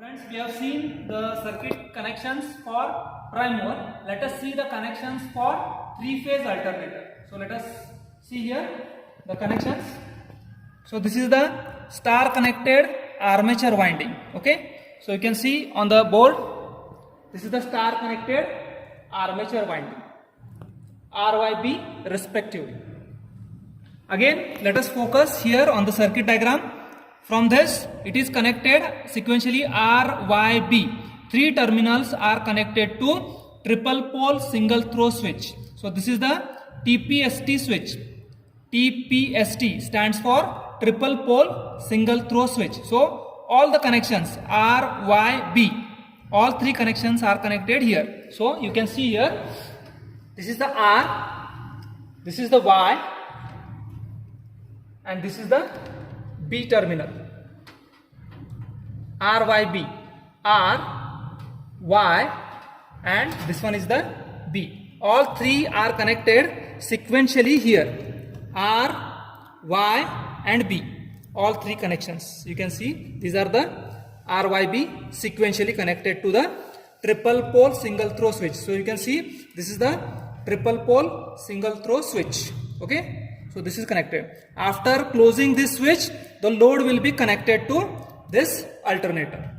Friends, we have seen the circuit connections for prime mover. Let us see the connections for three-phase alternator. So let us see here the connections. So this is the star connected armature winding. Okay. So you can see on the board, this is the star connected armature winding, RYB respectively. Again, let us focus here on the circuit diagram. From this, it is connected sequentially RYB. Three terminals are connected to triple pole single throw switch. So this is the TPST switch. TPST stands for triple pole single throw switch. So all the connections RYB, all three connections are connected here. So you can see here, this is the R, this is the Y, and this is the B terminal. RYB, R, Y, and this one is the B. All three are connected sequentially here. R, Y, and B. All three connections. You can see these are the RYB sequentially connected to the triple pole single throw switch. So you can see this is the triple pole single throw switch. Okay. So this is connected. After closing this switch, the load will be connected to this alternator.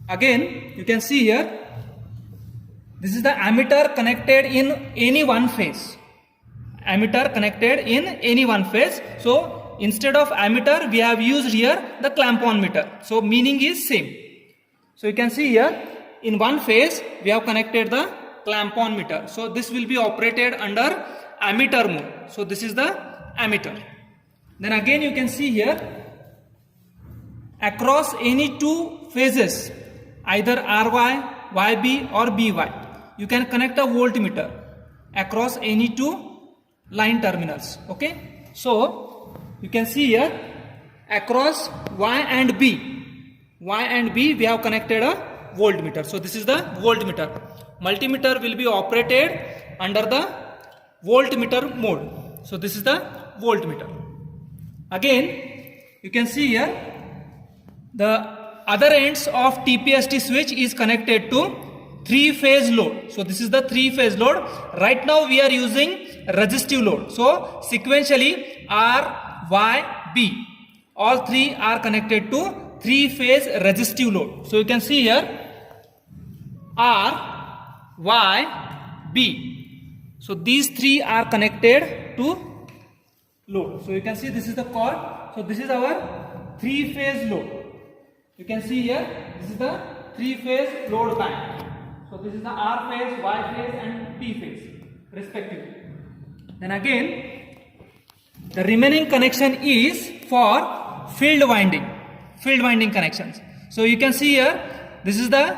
Again, you can see here, this is the ammeter connected in any one phase. Ammeter connected in any one phase. So instead of ammeter, we have used here the clamp-on meter. So meaning is same. So you can see here, in one phase, we have connected the clamp-on meter. So this will be operated under ammeter mode. So this is the ammeter. Then again you can see here, across any two phases, either RY, YB or BY, you can connect a voltmeter across any two line terminals. Okay. So you can see here, across Y and B we have connected a voltmeter. So this is the voltmeter. Multimeter will be operated under the voltmeter mode. So this is the voltmeter. Again, you can see here, the other ends of TPST switch is connected to three-phase load. So this is the three-phase load. Right now we are using resistive load. So sequentially R, Y, B, all three are connected to three-phase resistive load. So you can see here, R, Y, B. So these three are connected to load. So you can see this is the cord. So this is our three-phase load. You can see here, this is the three-phase load band. So this is the R phase, Y phase and B phase respectively. Then again, the remaining connection is for field winding connections. So you can see here, this is the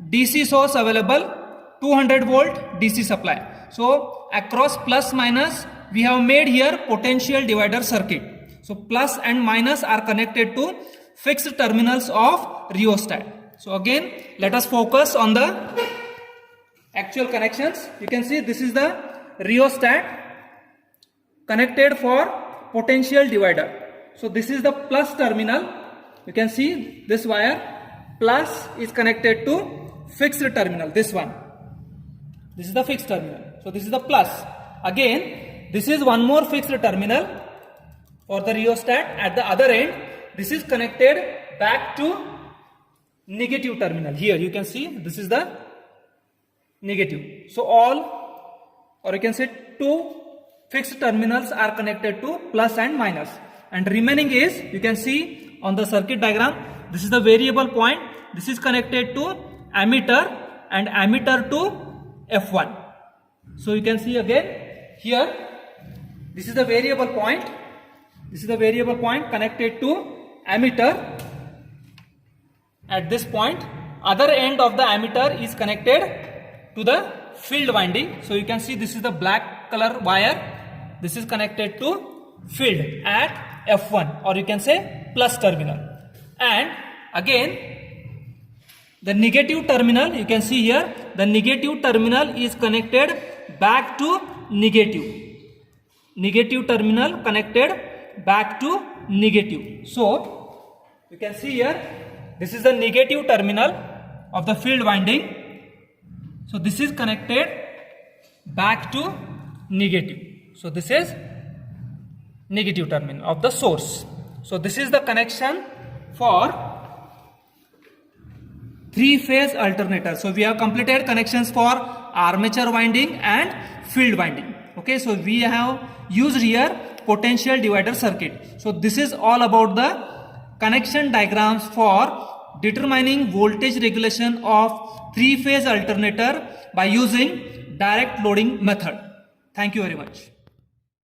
DC source available, 200 volt DC supply. So across plus minus, we have made here potential divider circuit. So plus and minus are connected to fixed terminals of rheostat. So again, let us focus on the actual connections. You can see this is the rheostat connected for potential divider. So this is the plus terminal. You can see this wire plus is connected to fixed terminal. This one. This is the fixed terminal. So this is the plus. Again, this is one more fixed terminal for the rheostat. At the other end, this is connected back to negative terminal. Here you can see this is the negative. So all, or you can say two fixed terminals are connected to plus and minus. And remaining is, you can see on the circuit diagram, this is the variable point. This is connected to ammeter and ammeter to F1. So you can see again here, this is the variable point. This is the variable point connected to ammeter. At this point, other end of the ammeter is connected to the field winding. So you can see this is the black color wire. This is connected to field at F1, or you can say plus terminal. And again, the negative terminal, you can see here, the negative terminal is connected back to negative. Negative terminal connected back to negative. So you can see here, this is the negative terminal of the field winding. So this is connected back to negative. So this is negative terminal of the source. So this is the connection for three-phase alternator. So we have completed connections for armature winding and field winding. Okay, so we have used here potential divider circuit. So this is all about the connection diagrams for determining voltage regulation of three-phase alternator by using direct loading method. Thank you very much.